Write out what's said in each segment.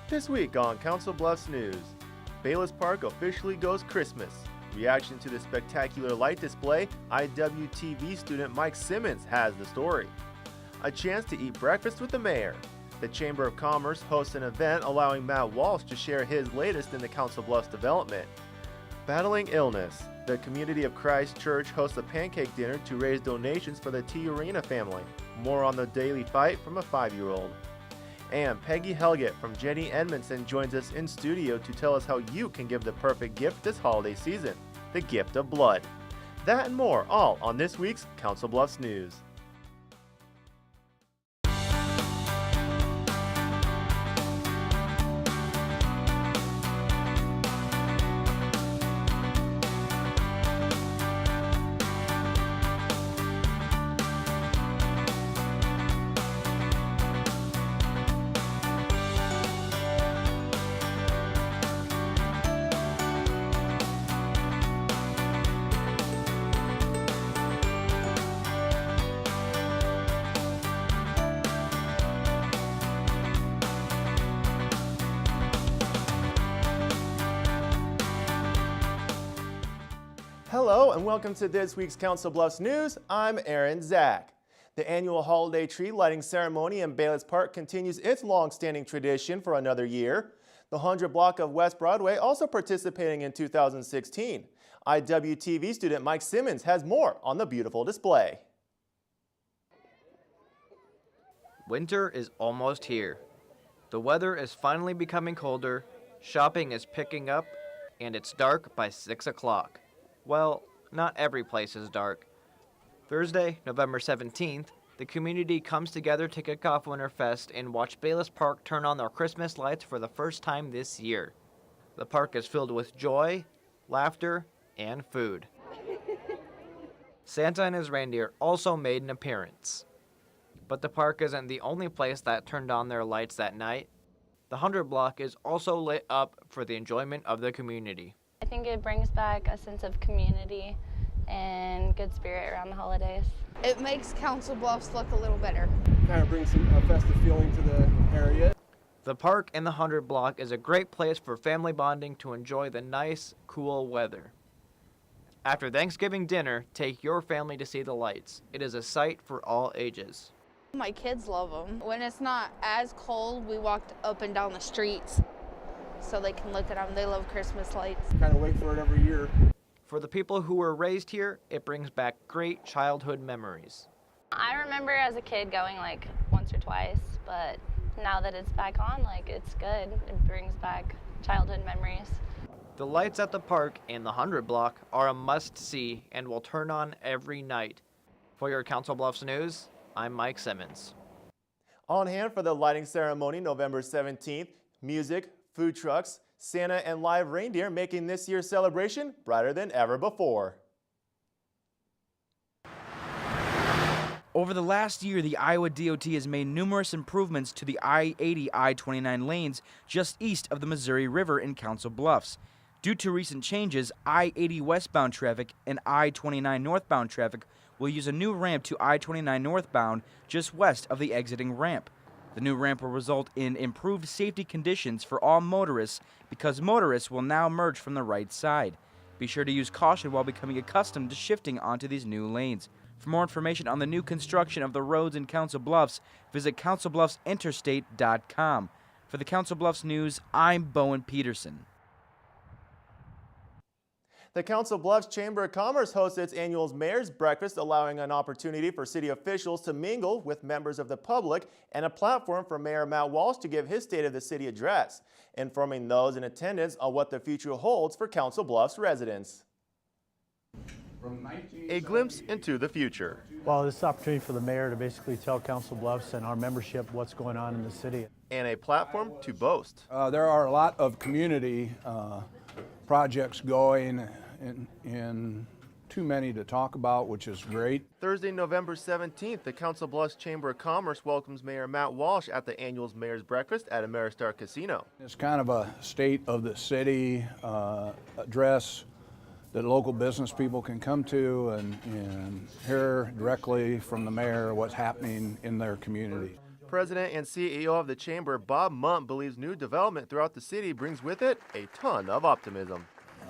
This week on Council Bluffs News, Bayless Park officially goes Christmas. Reaction to the spectacular light display, IWTV student Mike Simmons has the story. A chance to eat breakfast with the mayor. The Chamber of Commerce hosts an event allowing Matt Walsh to share his latest in the Council Bluffs development. Battling illness, the Community of Christ Church hosts a pancake dinner to raise donations for the T. Arena family. More on the daily fight from a 5-year-old. And Peggy Helgett from Jenny Edmondson joins us in studio to tell us how you can give the perfect gift this holiday season, the gift of blood. That and more, all on this week's Council Bluffs News. Hello and welcome to this week's Council Bluffs News. I'm Aaron Zach. The annual holiday tree lighting ceremony in Bayless Park continues its long-standing tradition for another year. The 100 block of West Broadway also participating in 2016. IWTV student Mike Simmons has more on the beautiful display. Winter is almost here. The weather is finally becoming colder, shopping is picking up, and it's dark by 6 o'clock. Well, not every place is dark. Thursday, November 17th, the community comes together to kick off Winterfest and watch Bayless Park turn on their Christmas lights for the first time this year. The park is filled with joy, laughter, and food. Santa and his reindeer also made an appearance. But the park isn't the only place that turned on their lights that night. The 100 block is also lit up for the enjoyment of the community. I think it brings back a sense of community and good spirit around the holidays. It makes Council Bluffs look a little better. Kind of brings some festive feeling to the area. The park and the 100 block is a great place for family bonding to enjoy the nice, cool weather. After Thanksgiving dinner, take your family to see the lights. It is a sight for all ages. My kids love them. When it's not as cold, we walked up and down the streets so they can look at them. They love Christmas lights. Kind of wait for it every year. For the people who were raised here, it brings back great childhood memories. I remember as a kid going like once or twice, but now that it's back on, like it's good. It brings back childhood memories. The lights at the park and the 100 block are a must-see and will turn on every night. For your Council Bluffs News, I'm Mike Simmons. On hand for the lighting ceremony November 17th, music, food trucks, Santa and live reindeer making this year's celebration brighter than ever before. Over the last year, the Iowa DOT has made numerous improvements to the I-80, I-29 lanes just east of the Missouri River in Council Bluffs. Due to recent changes, I-80 westbound traffic and I-29 northbound traffic will use a new ramp to I-29 northbound just west of the exiting ramp. The new ramp will result in improved safety conditions for all motorists because motorists will now merge from the right side. Be sure to use caution while becoming accustomed to shifting onto these new lanes. For more information on the new construction of the roads in Council Bluffs, visit councilbluffsinterstate.com. For the Council Bluffs News, I'm Bowen Peterson. The Council Bluffs Chamber of Commerce hosts its annual Mayor's Breakfast, allowing an opportunity for city officials to mingle with members of the public and a platform for Mayor Matt Walsh to give his State of the City address, informing those in attendance on what the future holds for Council Bluffs residents. A glimpse into the future. Well, this is an opportunity for the mayor to basically tell Council Bluffs and our membership what's going on in the city. And a platform to boast. There are a lot of community projects going in too many to talk about, which is great. Thursday, November 17th, the Council Bluffs Chamber of Commerce welcomes Mayor Matt Walsh at the annual Mayor's Breakfast at Ameristar Casino. It's kind of a state of the city address that local business people can come to and hear directly from the mayor what's happening in their community. President and CEO of the Chamber, Bob Munt, believes new development throughout the city brings with it a ton of optimism.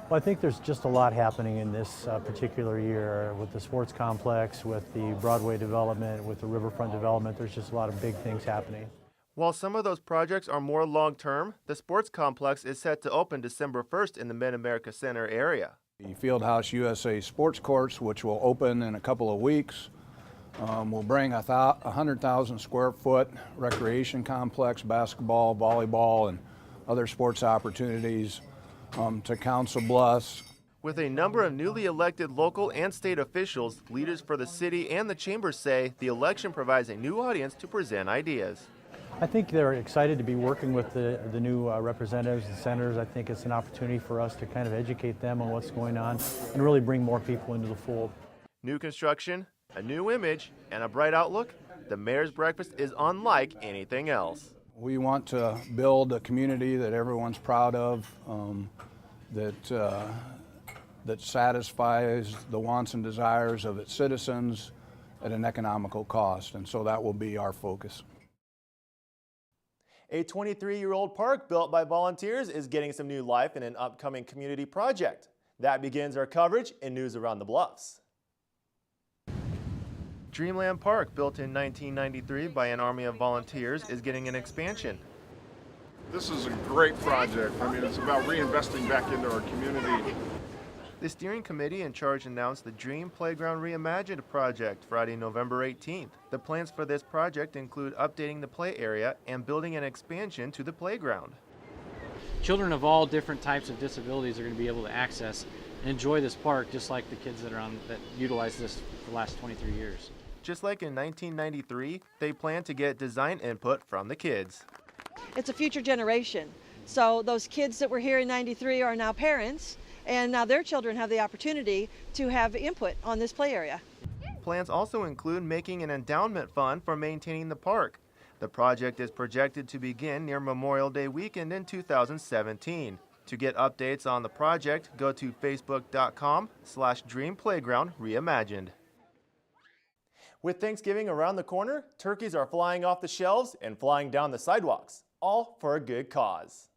Well, I think there's just a lot happening in this particular year with the sports complex, with the Broadway development, with the riverfront development. There's just a lot of big things happening. While some of those projects are more long-term, the sports complex is set to open December 1st in the Mid-America Center area. The Fieldhouse USA Sports Courts, which will open in a couple of weeks, will bring a 100,000 square foot recreation complex, basketball, volleyball, and other sports opportunities to Council Bluffs. With a number of newly elected local and state officials, leaders for the city and the chamber say the election provides a new audience to present ideas. I think they're excited to be working with the new representatives and senators. I think it's an opportunity for us to kind of educate them on what's going on and really bring more people into the fold. New construction, a new image, and a bright outlook. The mayor's breakfast is unlike anything else. We want to build a community that everyone's proud of, that satisfies the wants and desires of its citizens at an economical cost, and so that will be our focus. A 23-year-old park built by volunteers is getting some new life in an upcoming community project. That begins our coverage in News Around the Bluffs. Dreamland Park, built in 1993 by an army of volunteers, is getting an expansion. This is a great project. I mean, it's about reinvesting back into our community. The steering committee in charge announced the Dream Playground Reimagined project Friday, November 18th. The plans for this project include updating the play area and building an expansion to the playground. Children of all different types of disabilities are going to be able to access and enjoy this park just like the kids that utilize this for the last 23 years. Just like in 1993, they plan to get design input from the kids. It's a future generation. So those kids that were here in 93 are now parents, and now their children have the opportunity to have input on this play area. Plans also include making an endowment fund for maintaining the park. The project is projected to begin near Memorial Day weekend in 2017. To get updates on the project, go to facebook.com/dreamplaygroundreimagined. With Thanksgiving around the corner, turkeys are flying off the shelves and flying down the sidewalks, all for a good cause.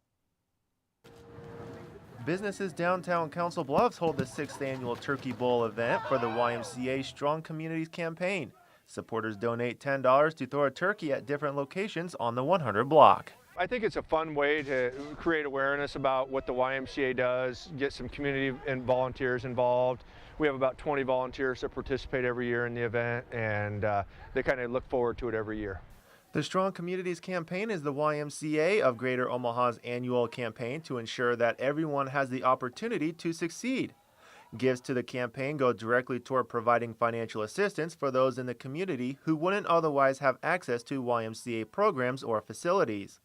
Businesses downtown Council Bluffs hold the 6th annual Turkey Bowl event for the YMCA Strong Communities campaign. Supporters donate $10 to throw a turkey at different locations on the 100 block. I think it's a fun way to create awareness about what the YMCA does, get some community and volunteers involved. We have about 20 volunteers that participate every year in the event, and they kind of look forward to it every year. The Strong Communities campaign is the YMCA of Greater Omaha's annual campaign to ensure that everyone has the opportunity to succeed. Gifts to the campaign go directly toward providing financial assistance for those in the community who wouldn't otherwise have access to YMCA programs or facilities.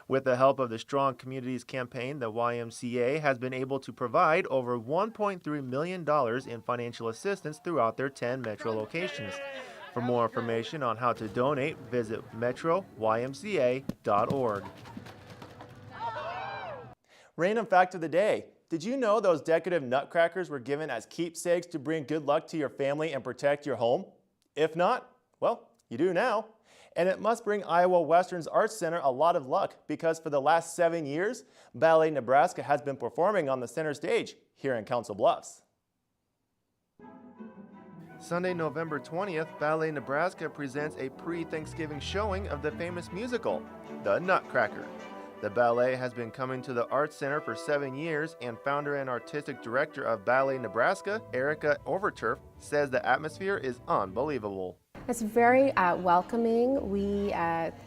With the help of the Strong Communities campaign, the YMCA has been able to provide over $1.3 million in financial assistance throughout their 10 metro locations. For more information on how to donate, visit metroymca.org. Random fact of the day. Did you know those decorative nutcrackers were given as keepsakes to bring good luck to your family and protect your home? If not, well, you do now. And it must bring Iowa Western's Arts Center a lot of luck because for the last 7 years, Ballet Nebraska has been performing on the center stage here in Council Bluffs. Sunday, November 20th, Ballet Nebraska presents a pre-Thanksgiving showing of the famous musical, The Nutcracker. The ballet has been coming to the Arts Center for 7 years, and founder and artistic director of Ballet Nebraska, Erica Overturf, says the atmosphere is unbelievable. It's very welcoming. We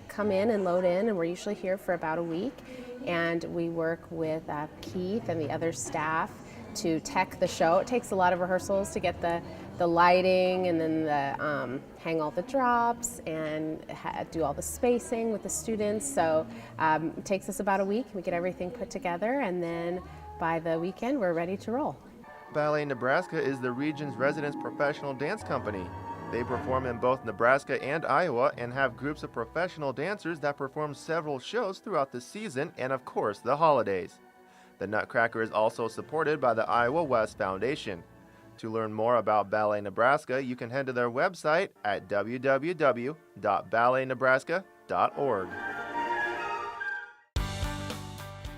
come in and load in, and we're usually here for about a week, and we work with Keith and the other staff to tech the show. It takes a lot of rehearsals to get the lighting and then hang all the drops and do all the spacing with the students. So it takes us about a week. We get everything put together, and then by the weekend we're ready to roll. Ballet Nebraska is the region's residence professional dance company. They perform in both Nebraska and Iowa and have groups of professional dancers that perform several shows throughout the season and of course the holidays. The Nutcracker is also supported by the Iowa West Foundation. To learn more about Ballet Nebraska, you can head to their website at www.balletnebraska.org. understood.org.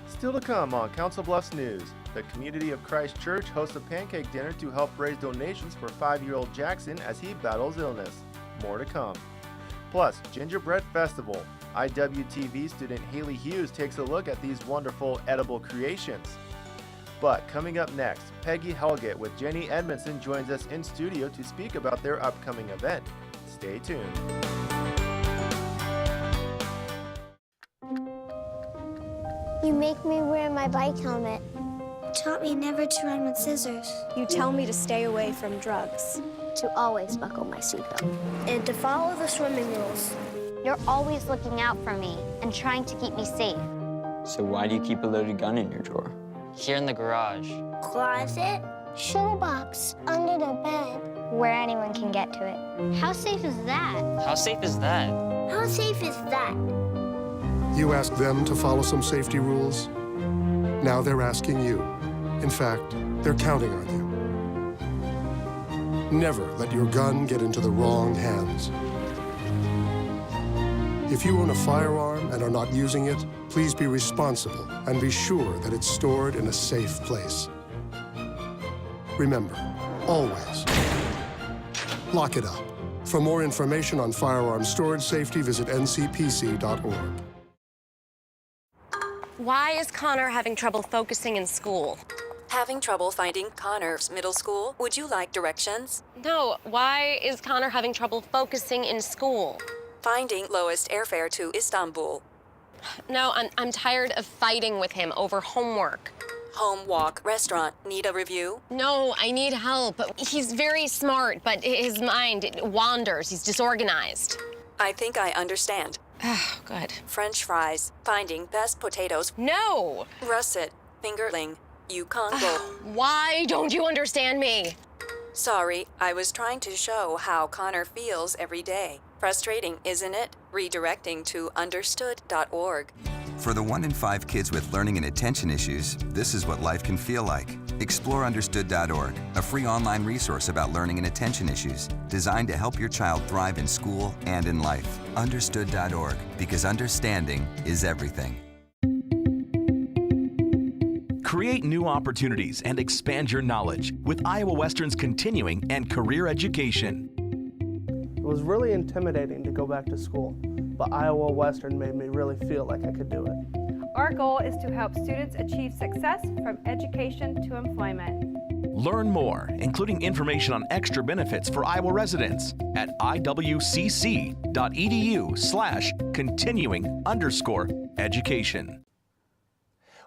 Still to come on Council Bluffs News, the Community of Christ Church hosts a pancake dinner to help raise donations for 5-year-old Jackson as he battles illness. More to come. Plus, Gingerbread Festival. IWTV student Haley Hughes takes a look at these wonderful edible creations. But coming up next, Peggy Helgett with Jenny Edmondson joins us in studio to speak about their upcoming event. Stay tuned. You make me wear my bike helmet. Taught me never to run with scissors. You tell me to stay away from drugs. To always buckle my seatbelt. And to follow the swimming rules. You're always looking out for me and trying to keep me safe. So why do you keep a loaded gun in your drawer? Here in the garage. Closet. Shoebox. Under the bed. Where anyone can get to it. How safe is that? How safe is that? How safe is that? You asked them to follow some safety rules. Now they're asking you. In fact, they're counting on you. Never let your gun get into the wrong hands. If you own a firearm and are not using it, please be responsible and be sure that it's stored in a safe place. Remember, always, lock it up. For more information on firearm storage safety, visit ncpc.org. Why is Connor having trouble focusing in school? Having trouble finding Connor's middle school? Would you like directions? No, why is Connor having trouble focusing in school? Finding lowest airfare to Istanbul. No, I'm tired of fighting with him over homework. Home, walk, restaurant. Need a review? No, I need help. He's very smart, but his mind wanders. He's disorganized. I think I understand. Oh, good. French fries. Finding best potatoes. No! Russet. Fingerling. Yukon Gold. Why don't you understand me? Sorry, I was trying to show how Connor feels every day. Frustrating, isn't it? Redirecting to understood.org. For the 1 in 5 kids with learning and attention issues, this is what life can feel like. Explore understood.org, a free online resource about learning and attention issues, designed to help your child thrive in school and in life. Understood.org, because understanding is everything. Create new opportunities and expand your knowledge with Iowa Western's continuing and career education. It was really intimidating to go back to school, but Iowa Western made me really feel like I could do it. Our goal is to help students achieve success from education to employment. Learn more, including information on extra benefits for Iowa residents at iwcc.edu/continuing_education.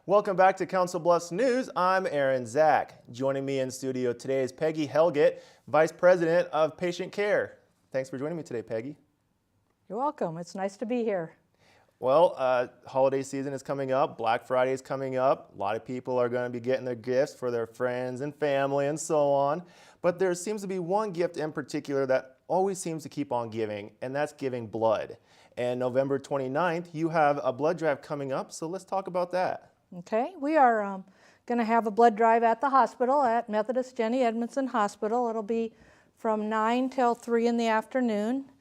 Welcome back to Council Bluffs News. I'm Aaron Zach. Joining me in studio today is Peggy Helgett, Vice President of Patient Care. Thanks for joining me today, Peggy. You're welcome. It's nice to be here. Well, holiday season is coming up. Black Friday is coming up. A lot of people are going to be getting their gifts for their friends and family and so on. But there seems to be one gift in particular that always seems to keep on giving, and that's giving blood. And November 29th, you have a blood drive coming up, so let's talk about that. Okay, we are going to have a blood drive at the hospital, at Methodist Jenny Edmondson Hospital. It'll be from 9 till 3 in the afternoon.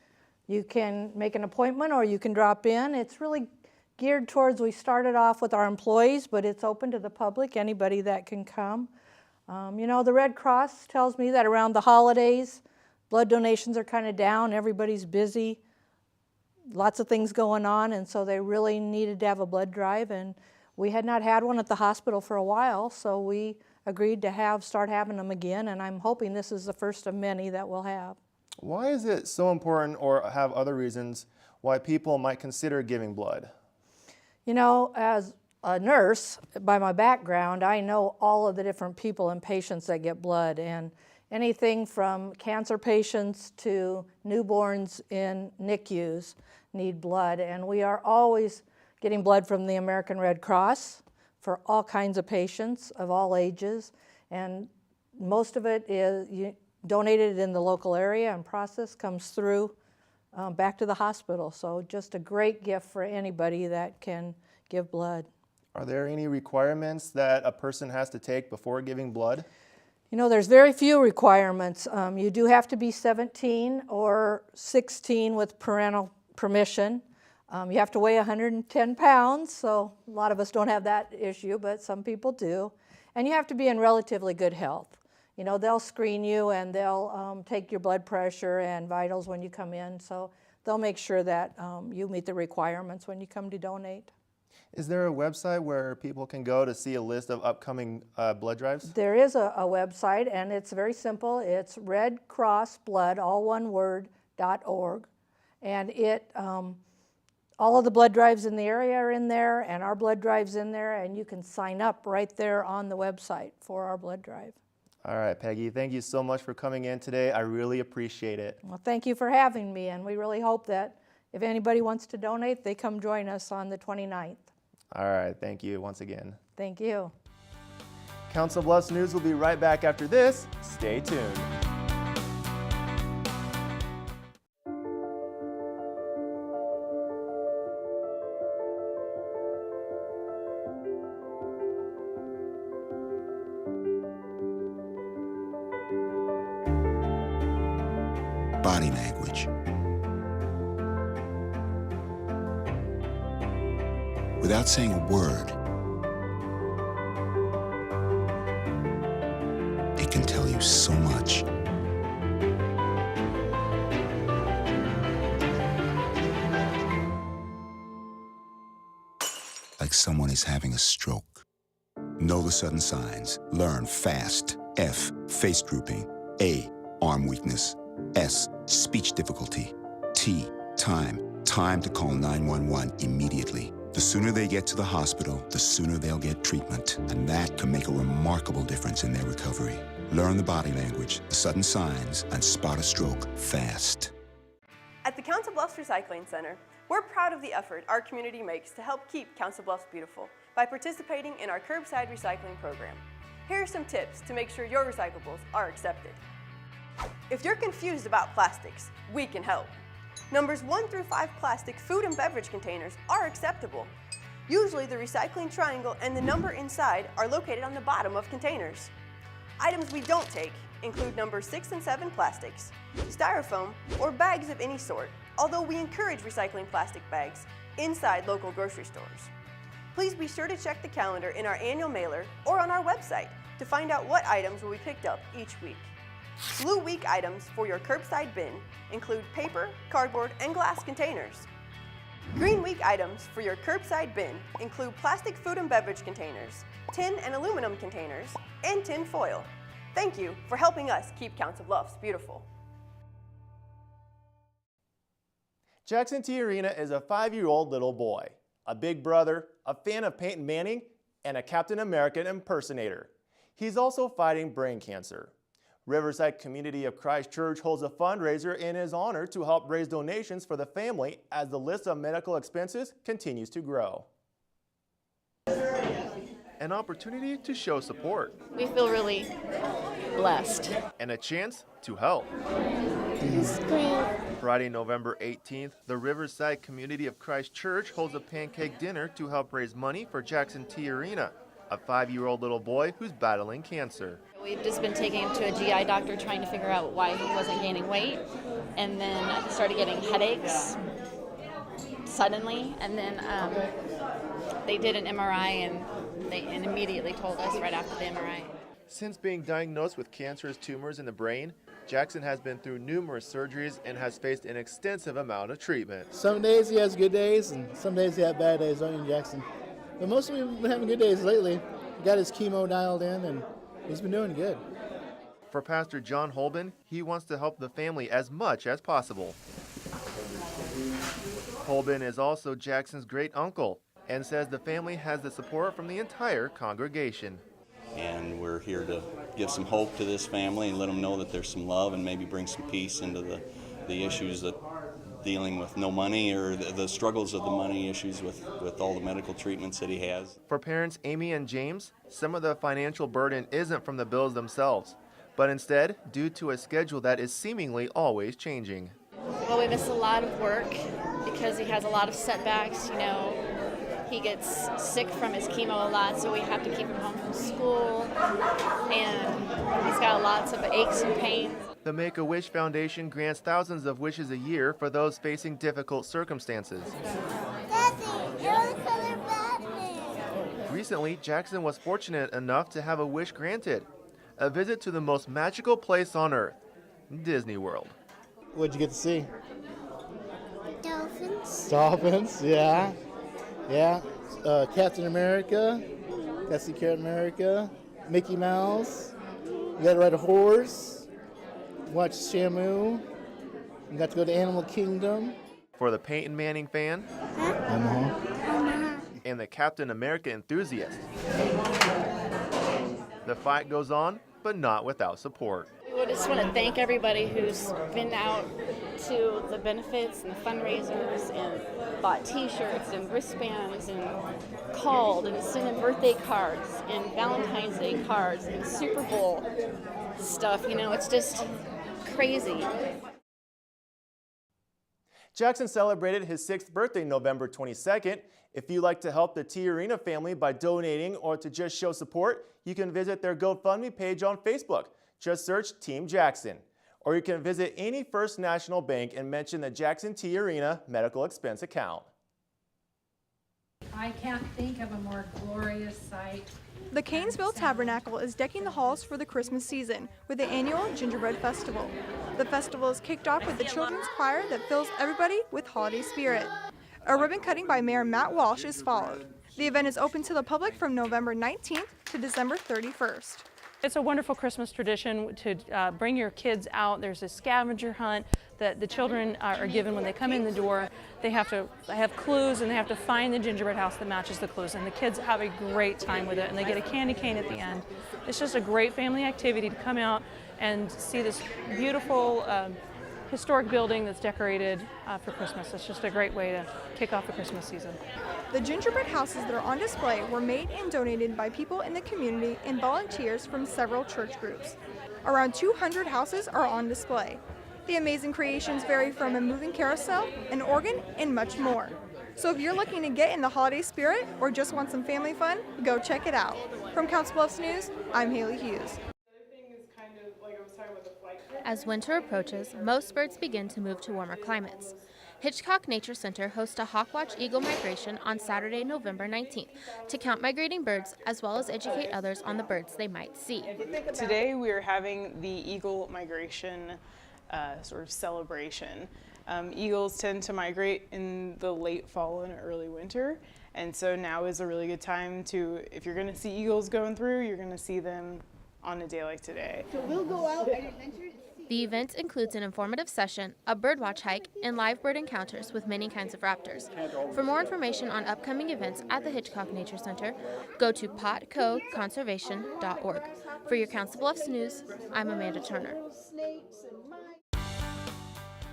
You can make an appointment or you can drop in. It's really geared towards, we started off with our employees, but it's open to the public, anybody that can come. You know, the Red Cross tells me that around the holidays, blood donations are kind of down, everybody's busy, lots of things going on, and so they really needed to have a blood drive, and we had not had one at the hospital for a while, so we agreed to start having them again, and I'm hoping this is the first of many that we'll have. Why is it so important, or have other reasons, why people might consider giving blood? You know, as a nurse, by my background, I know all of the different people and patients that get blood, and anything from cancer patients to newborns in NICUs need blood, and we are always getting blood from the American Red Cross for all kinds of patients of all ages, and most of it is donated in the local area and process comes through back to the hospital. So just a great gift for anybody that can give blood. Are there any requirements that a person has to take before giving blood? You know, there's very few requirements. You do have to be 17 or 16 with parental permission. You have to weigh 110 pounds, so a lot of us don't have that issue, but some people do. And you have to be in relatively good health. You know, they'll screen you and they'll take your blood pressure and vitals when you come in, so they'll make sure that you meet the requirements when you come to donate. Is there a website where people can go to see a list of upcoming blood drives? There is a website, and it's very simple. It's redcrossblood, all one word, .org. And it, all of the blood drives in the area are in there, and our blood drive's in there, and you can sign up right there on the website for our blood drive. All right, Peggy, thank you so much for coming in today. I really appreciate it. Well, thank you for having me, and we really hope that if anybody wants to donate, they come join us on the 29th. All right, thank you once again. Thank you. Council Bluffs News will be right back after this. Stay tuned. Body language. Without saying a word, it can tell you so much. Like someone is having a stroke. Know the sudden signs. Learn fast. F, face drooping. A, arm weakness. S, speech difficulty. T, time. Time to call 911 immediately. The sooner they get to the hospital, the sooner they'll get treatment, and that can make a remarkable difference in their recovery. Learn the body language, the sudden signs, and spot a stroke fast. At the Council Bluffs Recycling Center, we're proud of the effort our community makes to help keep Council Bluffs beautiful by participating in our curbside recycling program. Here are some tips to make sure your recyclables are accepted. If you're confused about plastics, we can help. Numbers 1 through 5 plastic food and beverage containers are acceptable. Usually the recycling triangle and the number inside are located on the bottom of containers. Items we don't take include numbers 6 and 7 plastics, styrofoam, or bags of any sort, although we encourage recycling plastic bags inside local grocery stores. Please be sure to check the calendar in our annual mailer or on our website to find out what items will be picked up each week. Blue Week items for your curbside bin include paper, cardboard, and glass containers. Green Week items for your curbside bin include plastic food and beverage containers, tin and aluminum containers, and tin foil. Thank you for helping us keep Council Bluffs beautiful. Jackson T. Arena is a 5-year-old little boy, a big brother, a fan of Peyton Manning, and a Captain America impersonator. He's also fighting brain cancer. Riverside Community of Christ Church holds a fundraiser in his honor to help raise donations for the family as the list of medical expenses continues to grow. An opportunity to show support. We feel really blessed. And a chance to help. It's great. Friday, November 18th, the Riverside Community of Christ Church holds a pancake dinner to help raise money for Jackson T. Arena, a 5-year-old little boy who's battling cancer. We've just been taking him to a GI doctor trying to figure out why he wasn't gaining weight, and then started getting headaches suddenly, and then they did an MRI and immediately told us right after the MRI. Since being diagnosed with cancerous tumors in the brain, Jackson has been through numerous surgeries and has faced an extensive amount of treatment. Some days he has good days and some days he has bad days, don't you, Jackson? But mostly we've been having good days lately. He got his chemo dialed in and he's been doing good. For Pastor John Holben, he wants to help the family as much as possible. Holben is also Jackson's great uncle and says the family has the support from the entire congregation. And we're here to give some hope to this family and let them know that there's some love and maybe bring some peace into the issues that dealing with no money or the struggles of the money issues with all the medical treatments that he has. For parents Amy and James, some of the financial burden isn't from the bills themselves, but instead due to a schedule that is seemingly always changing. Well, we miss a lot of work because he has a lot of setbacks, you know. He gets sick from his chemo a lot, so we have to keep him home from school, and he's got lots of aches and pains. The Make-A-Wish Foundation grants thousands of wishes a year for those facing difficult circumstances. Recently, Jackson was fortunate enough to have a wish granted, a visit to the most magical place on earth, Disney World. What'd you get to see? Dolphins. Dolphins, yeah. Yeah. Captain America. Got to see Captain America. Mickey Mouse. You got to ride a horse. Watch Shamu. You got to go to Animal Kingdom. For the Peyton Manning fan and the Captain America enthusiast, the fight goes on, but not without support. We just want to thank everybody who's been out to the benefits and the fundraisers and bought t-shirts and wristbands and called and sent in birthday cards and Valentine's Day cards and Super Bowl stuff. You know, it's just crazy. Jackson celebrated his 6th birthday November 22nd. If you'd like to help the T Arena family by donating or to just show support, you can visit their GoFundMe page on Facebook. Just search Team Jackson. Or you can visit any First National Bank and mention the Jackson T Arena medical expense account. I can't think of a more glorious sight. The Canesville Tabernacle is decking the halls for the Christmas season with the annual Gingerbread Festival. The festival is kicked off with the children's choir that fills everybody with holiday spirit. A ribbon cutting by Mayor Matt Walsh is followed. The event is open to the public from November 19th to December 31st. It's a wonderful Christmas tradition to bring your kids out. There's a scavenger hunt that the children are given when they come in the door. They have clues and they have to find the gingerbread house that matches the clues, and the kids have a great time with it, and they get a candy cane at the end. It's just a great family activity to come out and see this beautiful historic building that's decorated for Christmas. It's just a great way to kick off the Christmas season. The gingerbread houses that are on display were made and donated by people in the community and volunteers from several church groups. Around 200 houses are on display. The amazing creations vary from a moving carousel, an organ, and much more. So if you're looking to get in the holiday spirit or just want some family fun, go check it out. From Council Bluffs News, I'm Haley Hughes. As winter approaches, most birds begin to move to warmer climates. Hitchcock Nature Center hosts a Hawkwatch Eagle migration on Saturday, November 19th, to count migrating birds as well as educate others on the birds they might see. Today we are having the Eagle migration sort of celebration. Eagles tend to migrate in the late fall and early winter, and so now is a really good time to, if you're going to see eagles going through, you're going to see them on a day like today. So we'll go out and adventure. The event includes an informative session, a birdwatch hike, and live bird encounters with many kinds of raptors. For more information on upcoming events at the Hitchcock Nature Center, go to potcoconservation.org. For your Council Bluffs News, I'm Amanda Turner.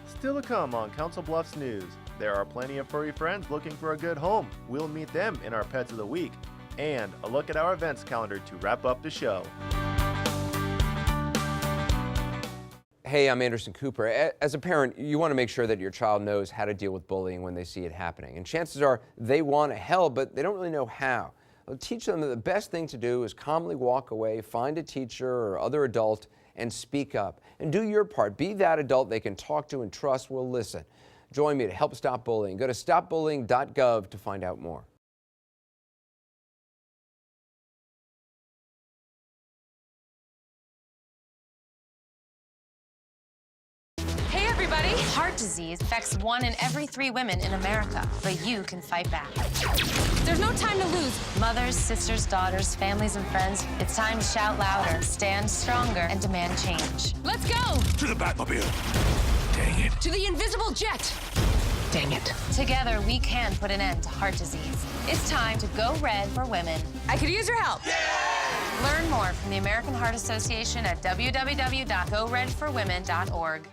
Still to come on Council Bluffs News, there are plenty of furry friends looking for a good home. We'll meet them in our Pets of the Week. And a look at our events calendar to wrap up the show. Hey, I'm Anderson Cooper. As a parent, you want to make sure that your child knows how to deal with bullying when they see it happening. And chances are they want to help, but they don't really know how. Well, teach them that the best thing to do is calmly walk away, find a teacher or other adult, and speak up. And do your part. Be that adult they can talk to and trust will listen. Join me to help stop bullying. Go to stopbullying.gov to find out more. Heart disease affects 1 in every 3 women in America, but you can fight back. There's no time to lose. Mothers, sisters, daughters, families, and friends, it's time to shout louder, stand stronger, and demand change. Let's go! To the Batmobile. Dang it. To the invisible jet. Dang it. Together, we can put an end to heart disease. It's time to go red for women. I could use your help. Yeah! Learn more from the American Heart Association at www.goredforwomen.org.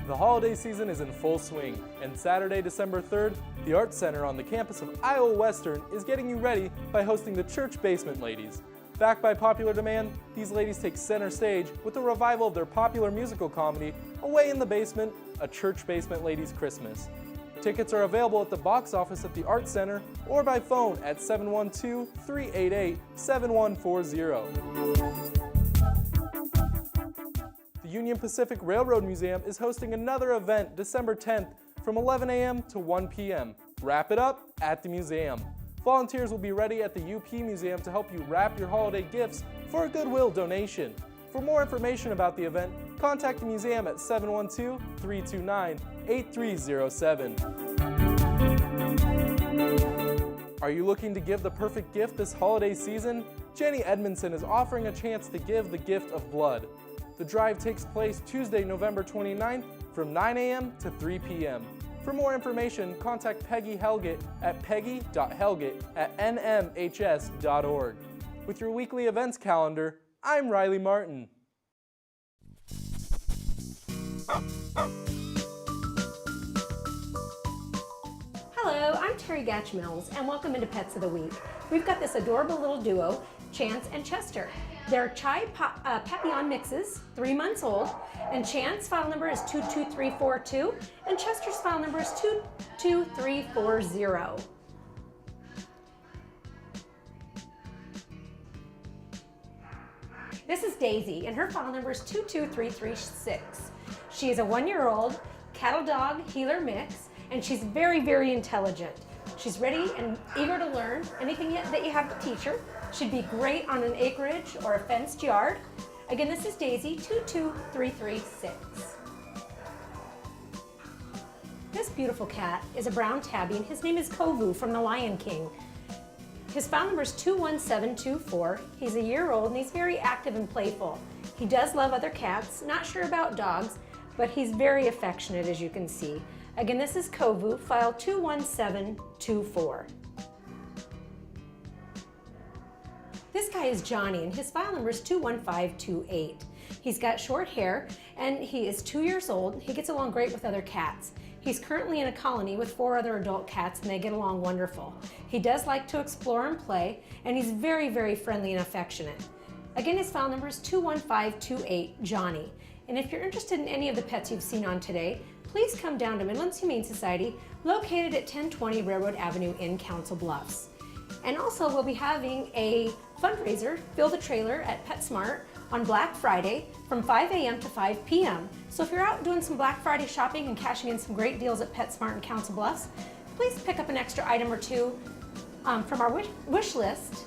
The holiday season is in full swing, and Saturday, December 3rd, the Arts Center on the campus of Iowa Western is getting you ready by hosting the Church Basement Ladies. Backed by popular demand, these ladies take center stage with a revival of their popular musical comedy, Away in the Basement, A Church Basement Ladies Christmas. Tickets are available at the box office at the Arts Center or by phone at 712-388-7140. The Union Pacific Railroad Museum is hosting another event December 10th from 11 a.m. to 1 p.m. Wrap it up at the museum. Volunteers will be ready at the UP Museum to help you wrap your holiday gifts for a Goodwill donation. For more information about the event, contact the museum at 712-329-8307. Are you looking to give the perfect gift this holiday season? Jenny Edmondson is offering a chance to give the gift of blood. The drive takes place Tuesday, November 29th from 9 a.m. to 3 p.m. For more information, contact Peggy Helgett at peggy.helgett@nmhs.org. With your weekly events calendar, I'm Riley Martin. Hello, I'm Terry Gatch Mills, and welcome into Pets of the Week. We've got this adorable little duo, Chance and Chester. They're Chai Papillon mixes, 3 months old, and Chance's file number is 22342, and Chester's file number is 22340. This is Daisy, and her file number is 22336. She is a 1-year-old cattle dog heeler mix, and she's very, very intelligent. She's ready and eager to learn anything that you have to teach her. She'd be great on an acreage or a fenced yard. Again, this is Daisy, 22336. This beautiful cat is a brown tabby, and his name is Kovu from The Lion King. His file number is 21724. He's a year old, and he's very active and playful. He does love other cats, not sure about dogs, but he's very affectionate, as you can see. Again, this is Kovu, file 21724. This guy is Johnny, and his file number is 21528. He's got short hair, and he is 2 years old. He gets along great with other cats. He's currently in a colony with 4 other adult cats, and they get along wonderful. He does like to explore and play, and he's very, very friendly and affectionate. Again, his file number is 21528, Johnny. And if you're interested in any of the pets you've seen on today, please come down to Midlands Humane Society, located at 1020 Railroad Avenue in Council Bluffs. And also, we'll be having a fundraiser, Fill the Trailer, at PetSmart on Black Friday from 5 a.m. to 5 p.m. So if you're out doing some Black Friday shopping and cashing in some great deals at PetSmart in Council Bluffs, please pick up an extra item or two from our wish list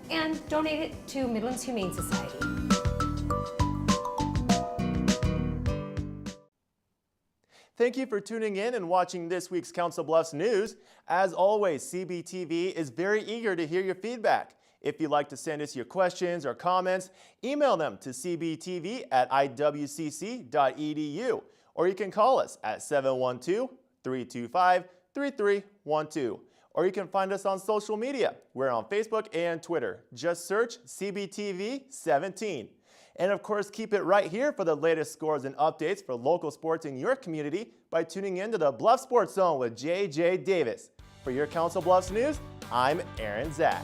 and donate it to Midlands Humane Society. Thank you for tuning in and watching this week's Council Bluffs News. As always, CBTV is very eager to hear your feedback. If you'd like to send us your questions or comments, email them to cbtv@iwcc.edu, or you can call us at 712-325-3312. Or you can find us on social media. We're on Facebook and Twitter. Just search CBTV17. And of course, keep it right here for the latest scores and updates for local sports in your community by tuning in to the Bluff Sports Zone with JJ Davis. For your Council Bluffs News, I'm Aaron Zack.